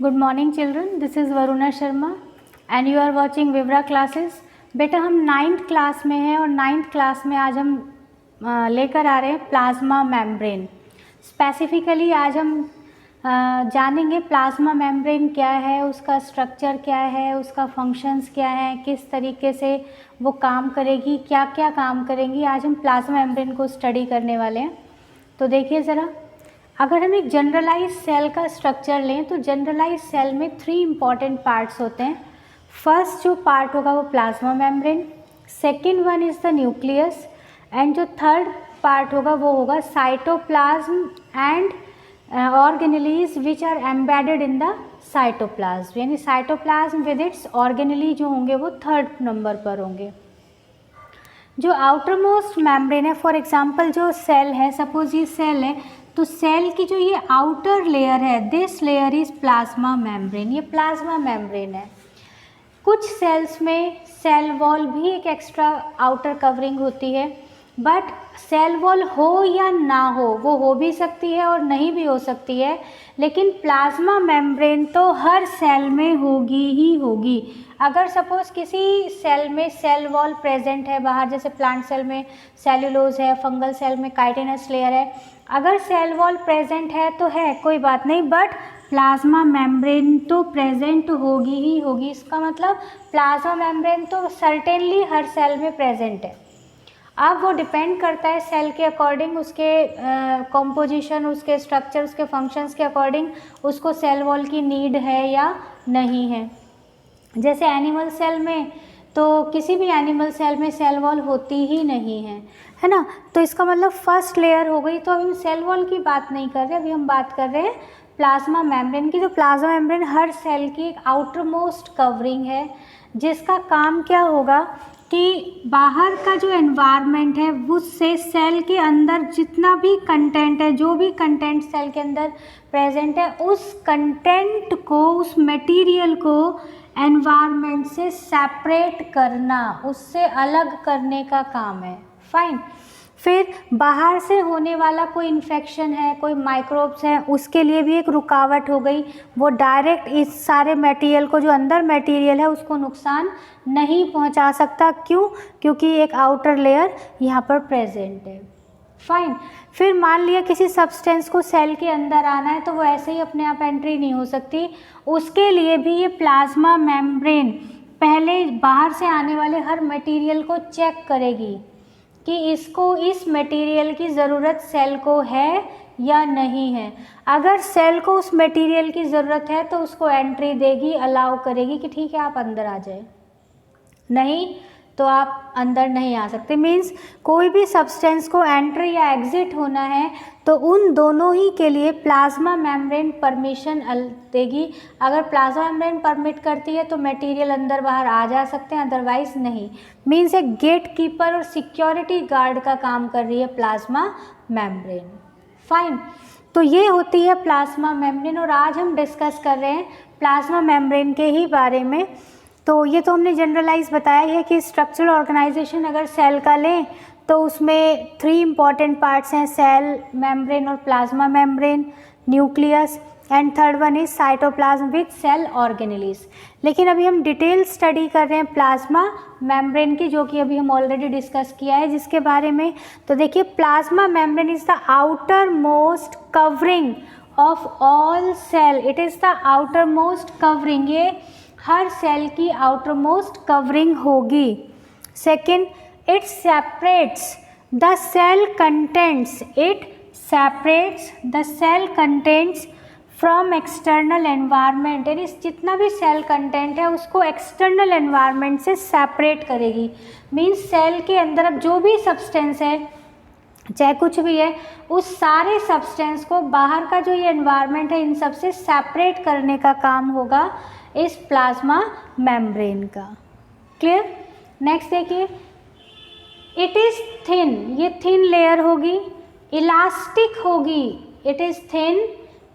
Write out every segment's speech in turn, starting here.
Good morning children, this is Varuna Sharma and you are watching Vivra classes. बेटा हम 9th class में हैं और 9th क्लास में आज हम लेकर आ रहे हैं प्लाज्मा मेम्ब्रेन। स्पेसिफिकली आज हम जानेंगे प्लाज्मा मेम्ब्रेन क्या है, उसका स्ट्रक्चर क्या है, उसका फंक्शंस क्या है, किस तरीके से वो काम करेगी, क्या क्या काम करेंगी। आज हम प्लाज्मा मेम्ब्रेन को स्टडी करने वाले हैं। तो देखिए ज़रा, अगर हम एक जनरलाइज सेल का स्ट्रक्चर लें तो जनरलाइज सेल में 3 इम्पॉर्टेंट पार्ट्स होते हैं। फर्स्ट जो पार्ट होगा वो plasma membrane, second one is the nucleus and जो थर्ड पार्ट होगा वो होगा cytoplasm and organelles which are embedded in the cytoplasm, यानी साइटोप्लाज्म विद इट्स ऑर्गेनेली जो होंगे वो थर्ड नंबर पर होंगे। जो आउटर मोस्ट मेम्ब्रेन है, फॉर एग्जांपल जो सेल है, सपोज ये सेल है, तो सेल की जो ये आउटर लेयर है, this layer is plasma membrane, ये प्लाज्मा मेम्ब्रेन है। कुछ सेल्स में सेल वॉल भी एक एक्स्ट्रा आउटर कवरिंग होती है, बट सेल वॉल हो या ना हो, वो हो भी सकती है और नहीं भी हो सकती है, लेकिन प्लाज्मा मेम्ब्रेन तो हर सेल में होगी ही होगी। अगर सपोज़ किसी सेल में सेल वॉल प्रेजेंट है बाहर, जैसे प्लांट सेल में सेल्यूलोज है, फंगल सेल में काइटिनस लेयर है, अगर सेल वॉल प्रेजेंट है तो है, कोई बात नहीं, बट प्लाज्मा मेम्ब्रेन तो प्रेजेंट होगी ही होगी। इसका मतलब प्लाज्मा मेम्ब्रेन तो सर्टेनली हर सेल में प्रेजेंट है। अब वो डिपेंड करता है सेल के अकॉर्डिंग, उसके कॉम्पोजिशन, उसके स्ट्रक्चर, उसके फंक्शंस के अकॉर्डिंग उसको सेल वॉल की नीड है या नहीं है। जैसे एनिमल सेल में, तो किसी भी एनिमल सेल में सेल वॉल होती ही नहीं है ना। तो इसका मतलब फर्स्ट लेयर हो गई। तो अभी हम सेल वॉल की बात नहीं कर रहे, अभी हम बात कर रहे हैं प्लाज्मा मेम्ब्रेन की। तो प्लाज्मा मेम्ब्रेन हर सेल की एक आउटर मोस्ट कवरिंग है, जिसका काम क्या होगा कि बाहर का जो एनवायरनमेंट है उससे सेल के अंदर जितना भी कंटेंट है, जो भी कंटेंट सेल के अंदर प्रेजेंट है, उस कंटेंट को, उस मटेरियल को एनवायरनमेंट से सेपरेट करना, उससे अलग करने का काम है। फाइन। फिर बाहर से होने वाला कोई इन्फेक्शन है, कोई माइक्रोब्स हैं, उसके लिए भी एक रुकावट हो गई। वो डायरेक्ट इस सारे मटेरियल को, जो अंदर मटेरियल है, उसको नुकसान नहीं पहुंचा सकता। क्यों? क्योंकि एक आउटर लेयर यहाँ पर प्रेजेंट है। फाइन। फिर मान लिया किसी सब्सटेंस को सेल के अंदर आना है, तो वो ऐसे ही अपने आप एंट्री नहीं हो सकती। उसके लिए भी ये प्लाज्मा मेम्ब्रेन पहले बाहर से आने वाले हर मटेरियल को चेक करेगी कि इसको, इस मटेरियल की ज़रूरत सेल को है या नहीं है। अगर सेल को उस मटेरियल की ज़रूरत है तो उसको एंट्री देगी, अलाउ करेगी कि ठीक है आप अंदर आ जाए, नहीं तो आप अंदर नहीं आ सकते। मीन्स कोई भी सब्सटेंस को एंट्री या एग्जिट होना है तो उन दोनों ही के लिए प्लाज्मा मेम्ब्रेन परमिशन देगी। अगर प्लाज्मा मेम्ब्रेन परमिट करती है तो मटेरियल अंदर बाहर आ जा सकते हैं, अदरवाइज नहीं। मीन्स एक गेट कीपर और सिक्योरिटी गार्ड का काम कर रही है प्लाज्मा मेम्ब्रेन। फाइन। तो ये होती है प्लाज्मा मेम्ब्रेन और आज हम डिस्कस कर रहे हैं प्लाज्मा मेम्ब्रेन के ही बारे में। तो ये तो हमने जनरलाइज बताया है कि स्ट्रक्चरल ऑर्गेनाइजेशन अगर सेल का लें तो उसमें 3 इम्पॉर्टेंट पार्ट्स हैं, सेल, मेम्ब्रेन और plasma membrane, nucleus and third one is cytoplasm with cell organelles. लेकिन अभी हम डिटेल स्टडी कर रहे हैं प्लाज्मा मेम्ब्रेन की, जो कि अभी हम ऑलरेडी डिस्कस किया है जिसके बारे में। तो देखिए, plasma membrane is the outermost covering of all cell. It is the outermost covering, ये हर सेल की आउटर मोस्ट कवरिंग होगी। Second, it separates the cell contents, it separates the cell contents from external environment, यानी जितना भी cell content है उसको external environment से सेपरेट करेगी। मीन्स सेल के अंदर अब जो भी सब्सटेंस है, चाहे कुछ भी है, उस सारे सब्सटेंस को बाहर का जो ये एनवायरनमेंट है इन सब से सेपरेट करने का काम होगा इस प्लाज्मा मेम्ब्रेन का। क्लियर? नेक्स्ट देखिए, इट इज़ थिन, ये थिन लेयर होगी, इलास्टिक होगी। It is thin,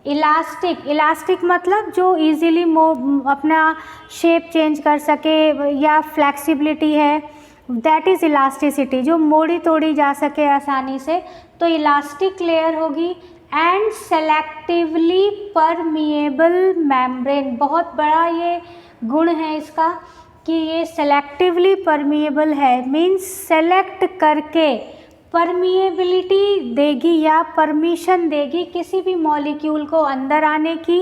elastic. Elastic मतलब जो इजीली अपना शेप चेंज कर सके या फ्लेक्सिबिलिटी है, दैट इज़ इलास्टिसिटी, जो मोड़ी तोड़ी जा सके आसानी से, तो इलास्टिक लेयर होगी। And selectively permeable membrane. बहुत बड़ा ये गुण है इसका कि ये सेलेक्टिवली परमिएबल है, मीन्स सेलेक्ट करके परमिएबिलिटी देगी या परमिशन देगी किसी भी मॉलिक्यूल को अंदर आने की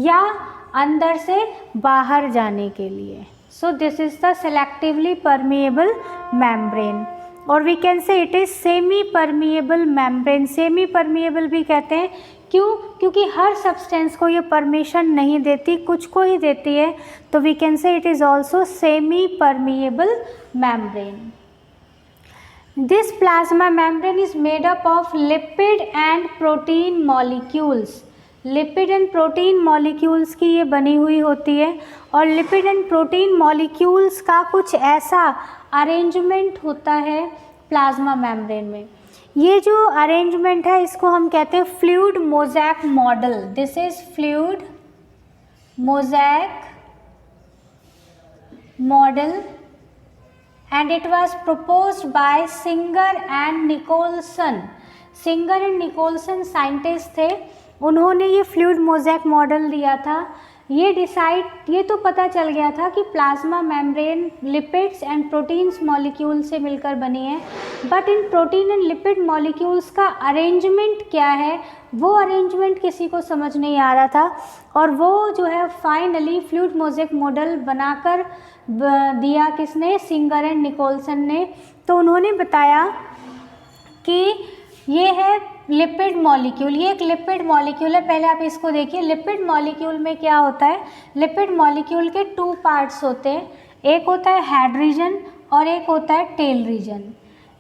या अंदर से बाहर जाने के लिए। So this is the selectively permeable membrane. और we can say it is semi permeable membrane. Semipermeable भी कहते हैं, क्यों? क्योंकि हर सब्सटेंस को ये परमिशन नहीं देती, कुछ को ही देती है, तो we can say it is also semi permeable membrane. This plasma membrane is made up of lipid and protein molecules. Lipid and protein molecules की ये बनी हुई होती है, और लिपिड एंड प्रोटीन मॉलिक्यूल्स का कुछ ऐसा अरेंजमेंट होता है प्लाज्मा मेम्ब्रेन में। ये जो अरेंजमेंट है इसको हम कहते हैं fluid mosaic model. This is fluid mosaic model and it was proposed by Singer and Nicolson. Singer and Nicolson scientist थे, उन्होंने ये फ्लूइड मोज़ेक मॉडल दिया था। ये तो पता चल गया था कि plasma membrane lipids and proteins molecule से मिलकर बनी है, but in protein and lipid molecules का अरेंजमेंट क्या है वो अरेंजमेंट किसी को समझ नहीं आ रहा था, और वो जो है फाइनली फ्लूइड मोज़ेक मॉडल बनाकर दिया किसने? सिंगर एंड निकोलसन ने। तो उन्होंने बताया कि ये है लिपिड मॉलिक्यूल, ये एक लिपिड मॉलिक्यूल है। पहले आप इसको देखिए, लिपिड मॉलिक्यूल में क्या होता है? लिपिड मॉलिक्यूल के 2 पार्ट्स होते हैं, एक होता है हेड रीजन और एक होता है टेल रीजन।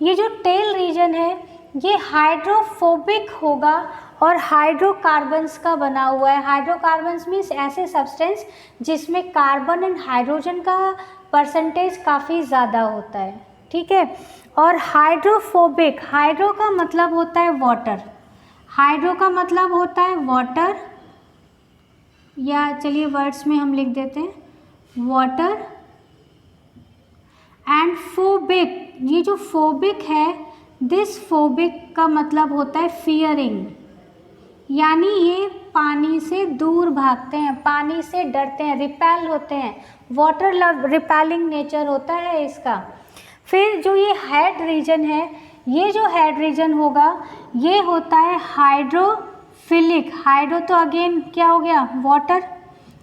ये जो टेल रीजन है ये हाइड्रोफोबिक होगा और हाइड्रोकार्बन्स का बना हुआ है। हाइड्रोकार्बन्स मीन्स ऐसे सब्सटेंस जिसमें कार्बन एंड हाइड्रोजन का परसेंटेज काफ़ी ज़्यादा होता है, ठीक है। और हाइड्रोफोबिक, हाइड्रो का मतलब होता है वाटर, हाइड्रो का मतलब होता है वाटर, या चलिए वर्ड्स में हम लिख देते हैं वाटर, एंड फोबिक, ये जो फोबिक है, दिस फोबिक का मतलब होता है फियरिंग, यानी ये पानी से दूर भागते हैं, पानी से डरते हैं, रिपेल होते हैं। वाटर लव रिपेलिंग नेचर होता है इसका। फिर जो ये हेड रीजन है, ये जो हेड रीजन होगा ये होता है हाइड्रोफिलिक। हाइड्रो तो अगेन क्या हो गया? Water,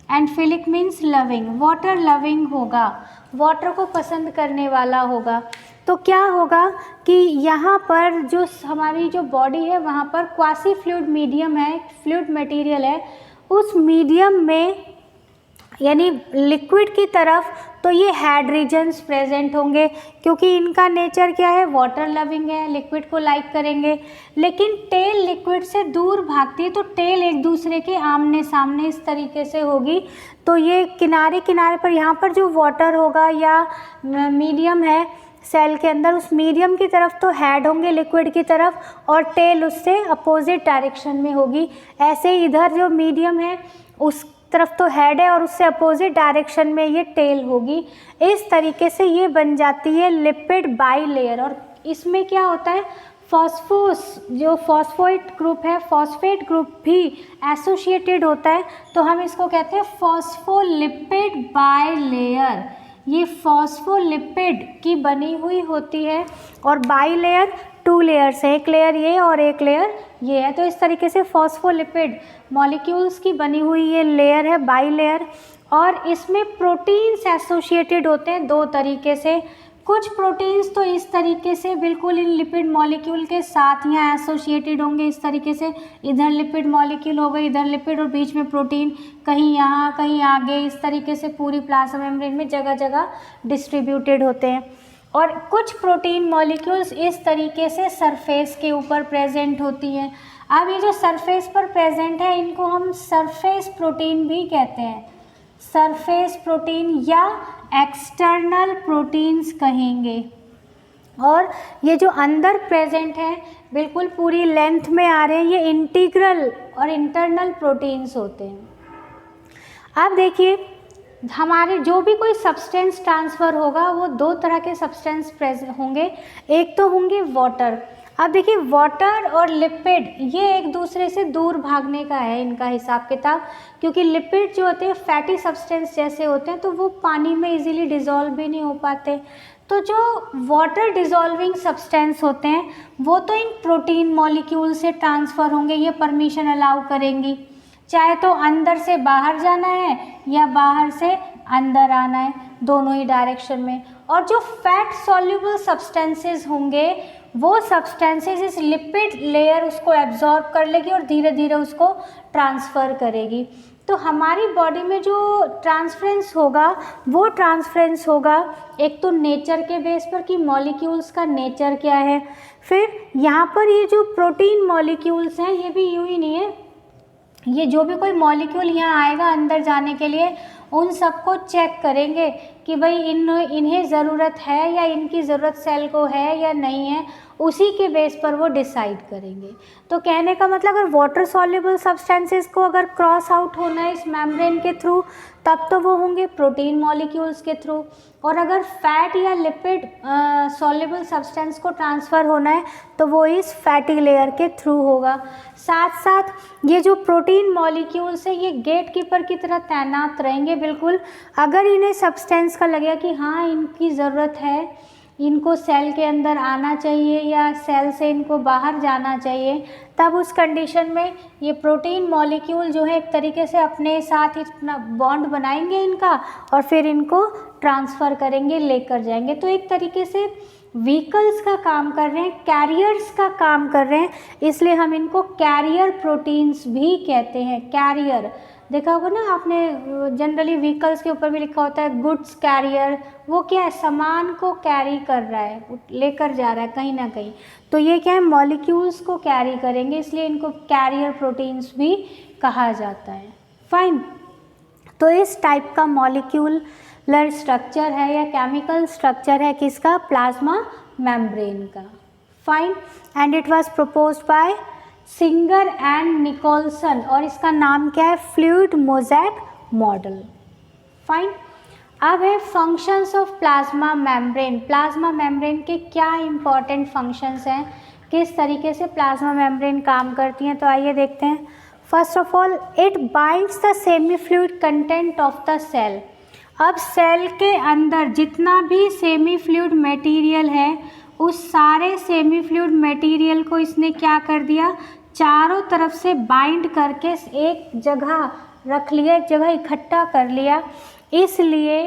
and philic means loving, water loving होगा, वाटर को पसंद करने वाला होगा। तो क्या होगा कि यहाँ पर जो हमारी जो बॉडी है वहाँ पर क्वासी फ्लूइड मीडियम है, फ्लूइड मटेरियल है, उस मीडियम में यानी लिक्विड की तरफ तो ये हेड रीजन्स प्रेजेंट होंगे, क्योंकि इनका नेचर क्या है? वाटर लविंग है, लिक्विड को लाइक करेंगे। लेकिन टेल लिक्विड से दूर भागती है, तो टेल एक दूसरे के आमने सामने इस तरीके से होगी। तो ये किनारे किनारे पर यहाँ पर जो वाटर होगा या मीडियम है सेल के अंदर, उस मीडियम की तरफ तो हेड होंगे लिक्विड की तरफ, और टेल उससे अपोजिट डायरेक्शन में होगी। ऐसे इधर जो मीडियम है उस तरफ तो हेड है और उससे अपोजिट डायरेक्शन में ये टेल होगी। इस तरीके से ये बन जाती है लिपिड बाईलेयर। और इसमें क्या होता है? फॉस्फोस, जो फॉस्फोएट ग्रुप है, फॉस्फेट ग्रुप भी एसोसिएटेड होता है, तो हम इसको कहते हैं फॉस्फोलिपिड बाईलेयर। ये फॉस्फोलिपिड की बनी हुई होती है, और बाईलेयर 2 लेयर्स है, एक लेयर ये और एक लेयर ये है। तो इस तरीके से फॉस्फोलिपिड मॉलिक्यूल्स की बनी हुई ये लेयर है बाईलेयर, और इसमें प्रोटीन्स एसोसिएटेड होते हैं 2 तरीके से। कुछ प्रोटीन्स तो इस तरीके से बिल्कुल इन लिपिड मॉलिक्यूल के साथ यहाँ एसोसिएटेड होंगे, इस तरीके से इधर लिपिड मॉलिक्यूल हो गई, इधर लिपिड और बीच में प्रोटीन, कहीं यहाँ कहीं आगे, इस तरीके से पूरी प्लाज्मा मेम्ब्रेन में जगह जगह डिस्ट्रीब्यूटेड होते हैं। और कुछ प्रोटीन मॉलिक्यूल्स इस तरीके से सरफेस के ऊपर प्रेजेंट होती हैं। अब ये जो सरफेस पर प्रेजेंट है इनको हम सरफेस प्रोटीन भी कहते हैं, सरफेस प्रोटीन या एक्सटर्नल प्रोटीन्स कहेंगे। और ये जो अंदर प्रेजेंट है बिल्कुल पूरी लेंथ में आ रहे हैं, ये इंटीग्रल और इंटरनल प्रोटीन्स होते हैं। अब देखिए हमारे जो भी कोई सब्सटेंस ट्रांसफ़र होगा वो 2 तरह के सब्सटेंस प्रेजेंट होंगे, एक तो होंगे वाटर। अब देखिए वाटर और लिपिड ये एक दूसरे से दूर भागने का है इनका हिसाब किताब, क्योंकि लिपिड जो होते हैं फैटी सब्सटेंस जैसे होते हैं तो वो पानी में इजीली डिज़ोल्व भी नहीं हो पाते। तो जो वाटर डिज़ोल्विंग सब्सटेंस होते हैं वो तो इन प्रोटीन मॉलिक्यूल से ट्रांसफ़र होंगे, ये परमिशन अलाउ करेंगी, चाहे तो अंदर से बाहर जाना है या बाहर से अंदर आना है, दोनों ही डायरेक्शन में। और जो फैट सॉल्युबल सब्सटेंसेस होंगे वो सब्सटेंसेस इस लिपिड लेयर उसको एब्जॉर्ब कर लेगी और धीरे धीरे उसको ट्रांसफ़र करेगी। तो हमारी बॉडी में जो ट्रांसफरेंस होगा वो ट्रांसफरेंस होगा एक तो नेचर के बेस पर कि मॉलिक्यूल्स का नेचर क्या है, फिर यहाँ पर ये जो प्रोटीन मॉलिक्यूल्स हैं ये भी यूँ ही नहीं है, ये जो भी कोई मॉलिक्यूल यहाँ आएगा अंदर जाने के लिए उन सबको चेक करेंगे कि भाई इन्हें ज़रूरत है या इनकी ज़रूरत सेल को है या नहीं है, उसी के बेस पर वो डिसाइड करेंगे। तो कहने का मतलब अगर वाटर सॉल्युबल सब्सटेंसेस को अगर क्रॉस आउट होना है इस मेम्ब्रेन के थ्रू तब तो वो होंगे प्रोटीन मॉलिक्यूल्स के थ्रू, और अगर फैट या लिपिड सॉल्युबल सब्सटेंस को ट्रांसफ़र होना है तो वो इस फैटी लेयर के थ्रू होगा। साथ साथ ये जो प्रोटीन मॉलिक्यूल्स हैं ये गेट कीपर की तरह तैनात रहेंगे बिल्कुल। अगर इन्हें सब्सटेंस का लगेगा कि हाँ इनकी ज़रूरत है, इनको सेल के अंदर आना चाहिए या सेल से इनको बाहर जाना चाहिए, तब उस कंडीशन में ये प्रोटीन मॉलिक्यूल जो है एक तरीके से अपने साथ ही अपना बॉन्ड बनाएंगे इनका और फिर इनको ट्रांसफ़र करेंगे, लेकर जाएंगे। तो एक तरीके से व्हीकल्स का काम कर रहे हैं, कैरियर्स का काम कर रहे हैं, इसलिए हम इनको कैरियर प्रोटीन्स भी कहते हैं। कैरियर देखा होगा ना आपने, जनरली व्हीकल्स के ऊपर भी लिखा होता है गुड्स कैरियर, वो क्या है, सामान को कैरी कर रहा है, लेकर जा रहा है कहीं ना कहीं। तो ये क्या है, मॉलिक्यूल्स को कैरी करेंगे, इसलिए इनको कैरियर प्रोटीन्स भी कहा जाता है। फाइन। तो इस टाइप का मॉलिक्यूलर स्ट्रक्चर है या केमिकल स्ट्रक्चर है किसका, प्लाज्मा मेम्ब्रेन का। Fine. And it was proposed by Singer and Nicolson, और इसका नाम क्या है, फ्लूइड मोज़ेक मॉडल। फाइन। अब है functions of plasma membrane. Plasma membrane के क्या इंपॉर्टेंट फंक्शंस हैं, किस तरीके से प्लाज्मा मेम्ब्रेन काम करती हैं, तो आइए देखते हैं। First of all it binds the semi fluid content of the cell. अब सेल के अंदर जितना भी सेमी फ्लूइड मटेरियल है उस सारे सेमी फ्लूइड मटेरियल को इसने क्या कर दिया, चारों तरफ से बाइंड करके एक जगह रख लिया, एक जगह इकट्ठा कर लिया। इसलिए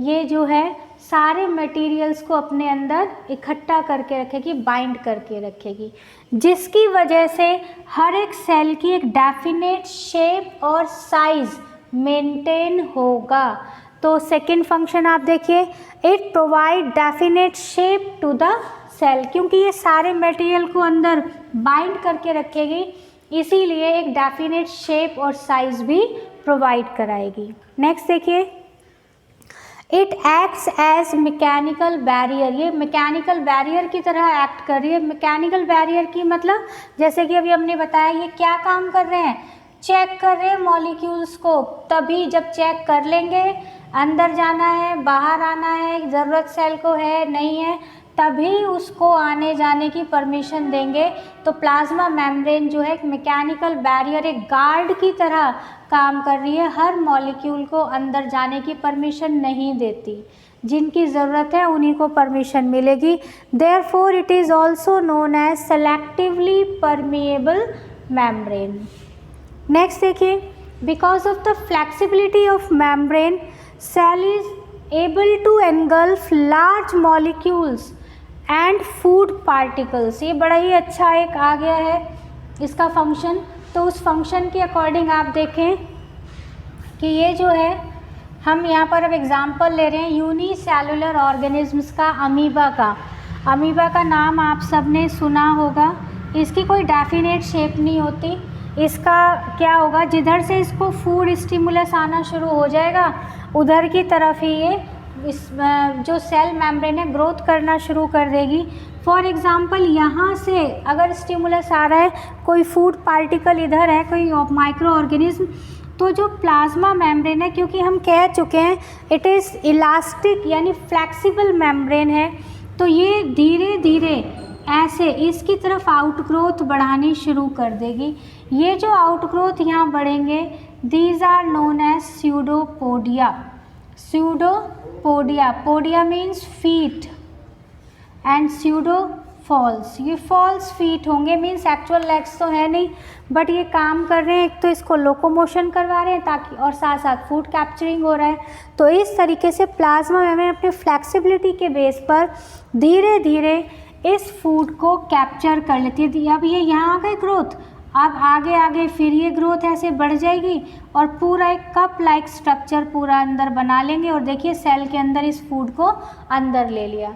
ये जो है सारे मटेरियल्स को अपने अंदर इकट्ठा करके रखेगी, बाइंड करके रखेगी, जिसकी वजह से हर एक सेल की एक डेफिनेट शेप और साइज मेंटेन होगा। तो सेकंड फंक्शन आप देखिए, it provide definite shape to the cell, क्योंकि ये सारे मटेरियल को अंदर बाइंड करके रखेगी इसीलिए एक डेफिनेट शेप और साइज भी प्रोवाइड कराएगी। नेक्स्ट देखिए, it acts as mechanical barrier. ये मैकेनिकल बैरियर की तरह एक्ट कर रही है। मैकेनिकल बैरियर की मतलब जैसे कि अभी हमने बताया ये क्या काम कर रहे हैं, चेक कर रहे हैं मॉलिक्यूल्स को। तभी जब चेक कर लेंगे अंदर जाना है बाहर आना है, ज़रूरत सेल को है नहीं है, तभी उसको आने जाने की परमिशन देंगे। तो प्लाज्मा मेम्ब्रेन जो है एक मैकेनिकल बैरियर, एक गार्ड की तरह काम कर रही है, हर मॉलिक्यूल को अंदर जाने की परमिशन नहीं देती, जिनकी ज़रूरत है उन्हीं को परमिशन मिलेगी। Therefore it is also known as selectively permeable membrane. Next देखिए, because of the flexibility of membrane cell is able to engulf large molecules and food particles. ये बड़ा ही अच्छा एक आ गया है इसका फंक्शन। तो उस फंक्शन के अकॉर्डिंग आप देखें कि ये जो है, हम यहाँ पर अब एग्जांपल ले रहे हैं यूनिसेलुलर ऑर्गेनिजम्स का, अमीबा का। अमीबा का नाम आप सब ने सुना होगा। इसकी कोई डेफिनेट शेप नहीं होती। इसका क्या होगा, जिधर से इसको फूड स्टिमुलस आना शुरू हो जाएगा उधर की तरफ ही ये इस जो सेल मेम्ब्रेन है ग्रोथ करना शुरू कर देगी। फॉर एग्ज़ाम्पल यहाँ से अगर स्टिमुलस आ रहा है, कोई फूड पार्टिकल इधर है, कोई माइक्रो ऑर्गेनिज्म, तो जो प्लाज्मा मेम्ब्रेन है, क्योंकि हम कह चुके हैं इट इज़ इलास्टिक यानी फ्लेक्सिबल मेम्ब्रेन है, तो ये धीरे धीरे ऐसे इसकी तरफ आउटग्रोथ बढ़ानी शुरू कर देगी। ये जो आउटग्रोथ यहाँ बढ़ेंगे, these are known as pseudopodia. Pseudopodia, podia means feet and pseudo false, ये फॉल्स फीट होंगे, मीन्स एक्चुअल लेग्स तो है नहीं बट ये काम कर रहे हैं, एक तो इसको लोकोमोशन करवा रहे हैं ताकि, और साथ साथ फूड कैप्चरिंग हो रहा है। तो इस तरीके से प्लाज्मा मेम्ब्रेन अपने फ्लेक्सिबिलिटी के बेस पर धीरे धीरे इस फूड को कैप्चर कर लेती है। अब ये यहाँ आ गए ग्रोथ, अब आगे आगे फिर ये ग्रोथ ऐसे बढ़ जाएगी और पूरा एक कप लाइक स्ट्रक्चर पूरा अंदर बना लेंगे और देखिए सेल के अंदर इस फूड को अंदर ले लिया।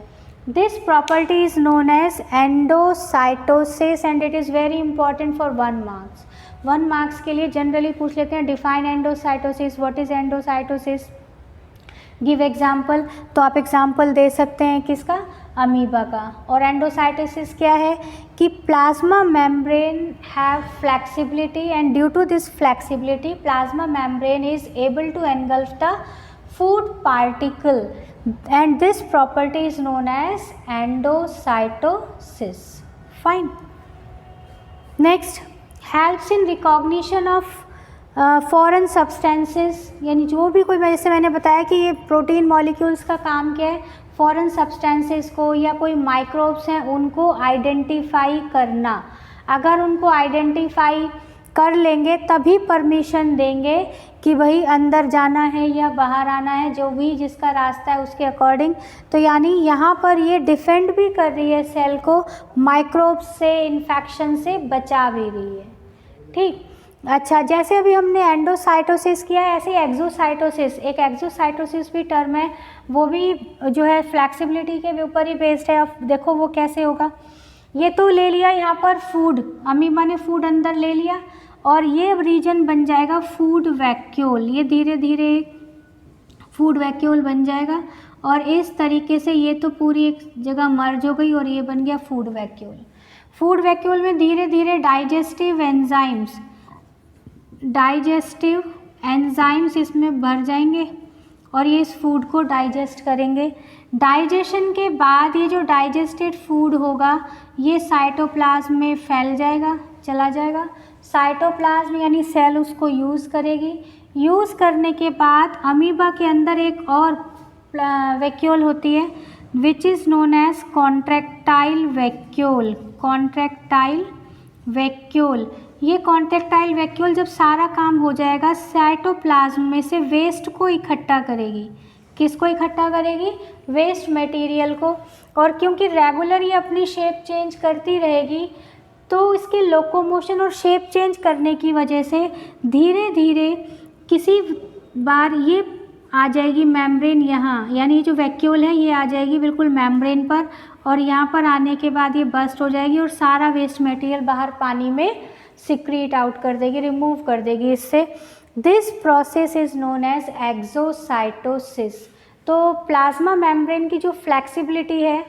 This property is known as endocytosis and it is very important for 1 marks. 1 marks के लिए जनरली पूछ लेते हैं define endocytosis, what is endocytosis, give example. तो आप एग्जाम्पल दे सकते हैं किसका, अमीबा का। और एंडोसाइटोसिस क्या है कि plasma membrane have flexibility and due to this flexibility plasma membrane is able to engulf the food particle and this property is known as endocytosis. Fine. Next, helps in recognition of foreign substances, यानी जो भी कोई, जैसे मैंने बताया कि ये protein molecules का काम क्या है, फॉरेन सब्सटेंसेस को या कोई माइक्रोब्स हैं उनको आइडेंटिफाई करना। अगर उनको आइडेंटिफाई कर लेंगे तभी परमिशन देंगे कि भाई अंदर जाना है या बाहर आना है, जो भी जिसका रास्ता है उसके अकॉर्डिंग। तो यानी यहाँ पर ये डिफेंड भी कर रही है सेल को, माइक्रोब्स से, इन्फेक्शन से बचा भी रही है। ठीक, अच्छा, जैसे अभी हमने एंडोसाइटोसिस किया है ऐसे एक्सोसाइटोसिस, एक एक्सोसाइटोसिस भी टर्म है, वो भी जो है फ्लेक्सिबिलिटी के ऊपर ही बेस्ड है। अब देखो वो कैसे होगा, ये तो ले लिया यहाँ पर फूड, अमीबा ने फूड अंदर ले लिया और ये रीजन बन जाएगा फूड वैक्यूल, ये धीरे धीरे फूड वैक्यूल बन जाएगा और इस तरीके से ये तो पूरी एक जगह मर्ज हो गई और ये बन गया फूड वैक्यूल। फूड वैक्यूल में धीरे धीरे डाइजेस्टिव एंजाइम्स इसमें भर जाएंगे और ये इस फूड को डाइजेस्ट करेंगे। डाइजेशन के बाद ये जो डाइजेस्टेड फूड होगा ये साइटोप्लाज्म में फैल जाएगा, चला जाएगा। साइटोप्लाज्म यानी सेल उसको यूज़ करेगी। यूज़ करने के बाद अमीबा के अंदर एक और वैक्यूल होती है which is known as contractile vacuole. Contractile vacuole, ये कॉन्ट्रैक्टाइल वैक्यूल जब सारा काम हो जाएगा साइटोप्लाज्म में से वेस्ट को इकट्ठा करेगी। किसको इकट्ठा करेगी? वेस्ट मटेरियल को। और क्योंकि रेगुलर ये अपनी शेप चेंज करती रहेगी तो इसके लोकोमोशन और शेप चेंज करने की वजह से धीरे धीरे किसी बार ये आ जाएगी मेम्ब्रेन यहाँ, यानी जो वैक्यूल है ये आ जाएगी बिल्कुल मेम्ब्रेन पर और यहाँ पर आने के बाद ये बस्ट हो जाएगी और सारा वेस्ट मटेरियल बाहर पानी में सिक्रीट आउट कर देगी, रिमूव कर देगी इससे। This process is known as exocytosis. तो प्लाज्मा मेम्ब्रेन की जो फ्लेक्सिबिलिटी है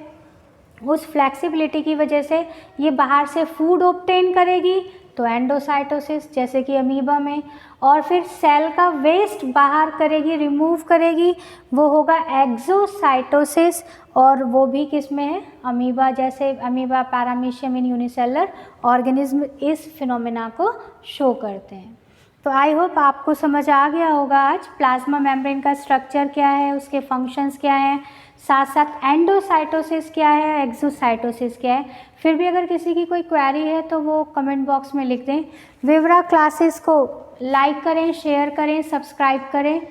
उस फ्लेक्सिबिलिटी की वजह से ये बाहर से फूड ऑब्टेन करेगी तो एंडोसाइटोसिस जैसे कि अमीबा में, और फिर सेल का वेस्ट बाहर करेगी, रिमूव करेगी, वो होगा एक्सोसाइटोसिस। और वो भी किस में है? अमीबा, जैसे अमीबा पैरामीशियम इन यूनिसेलुलर ऑर्गेनिज्म इस फिनोमेना को शो करते हैं। तो आई होप आपको समझ आ गया होगा आज प्लाज्मा मेम्ब्रेन का स्ट्रक्चर क्या है, उसके फंक्शंस क्या हैं, साथ साथ एंडोसाइटोसिस क्या है, एक्सोसाइटोसिस क्या है। फिर भी अगर किसी की कोई क्वेरी है तो वो कमेंट बॉक्स में लिख दें। विवरा क्लासेस को लाइक करें, शेयर करें, सब्सक्राइब करें,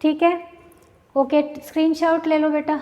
ठीक है? ओके, स्क्रीनशॉट ले लो बेटा।